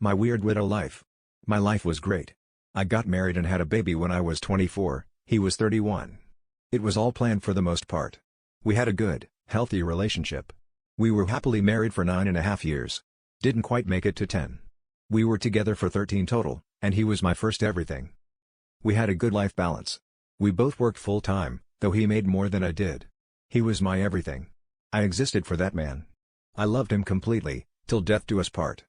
My weird widow life. My life was great. I got married and had a baby when I was 24, he was 31. It was all planned for the most part. We had a good, healthy relationship. We were happily married for 9.5 years. Didn't quite make it to 10. We were together for 13 total, and he was my first everything. We had a good life balance. We both worked full-time, though he made more than I did. He was my everything. I existed for that man. I loved him completely, till death do us part.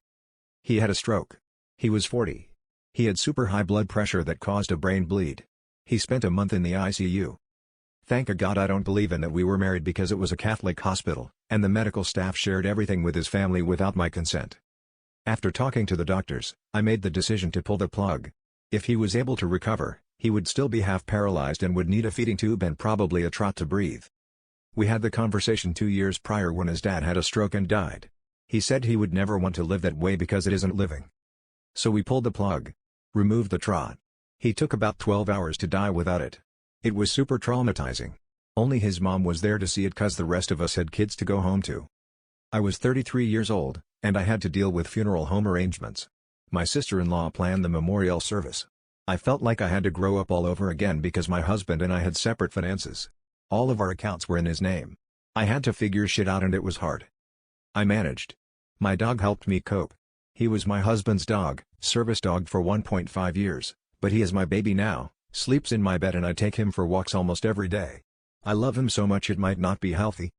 He had a stroke. He was 40. He had super high blood pressure that caused a brain bleed. He spent a month in the ICU. Thank God I don't believe in that we were married because it was a Catholic hospital, and the medical staff shared everything with his family without my consent. After talking to the doctors, I made the decision to pull the plug. If he was able to recover, he would still be half paralyzed and would need a feeding tube and probably a trach to breathe. We had the conversation 2 years prior when his dad had a stroke and died. He said he would never want to live that way because it isn't living. So we pulled the plug. Removed the trach. He took about 12 hours to die without it. It was super traumatizing. Only his mom was there to see it cause the rest of us had kids to go home to. I was 33 years old, and I had to deal with funeral home arrangements. My sister-in-law planned the memorial service. I felt like I had to grow up all over again because my husband and I had separate finances. All of our accounts were in his name. I had to figure shit out and it was hard. I managed. My dog helped me cope. He was my husband's dog, service dog for 1.5 years, but he is my baby now, sleeps in my bed and I take him for walks almost every day. I love him so much it might not be healthy.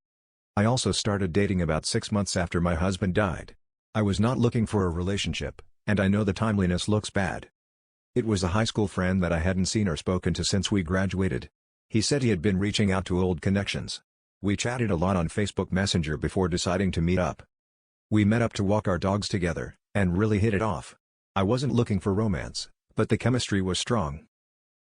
I also started dating about 6 months after my husband died. I was not looking for a relationship, and I know the timeliness looks bad. It was a high school friend that I hadn't seen or spoken to since we graduated. He said he had been reaching out to old connections. We chatted a lot on Facebook Messenger before deciding to meet up. We met up to walk our dogs together, and really hit it off. I wasn't looking for romance, but the chemistry was strong.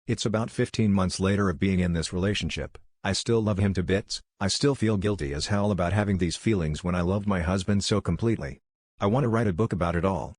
It's about 15 months later of being in this relationship. I still love him to bits. I still feel guilty as hell about having these feelings when I loved my husband so completely. I want to write a book about it all.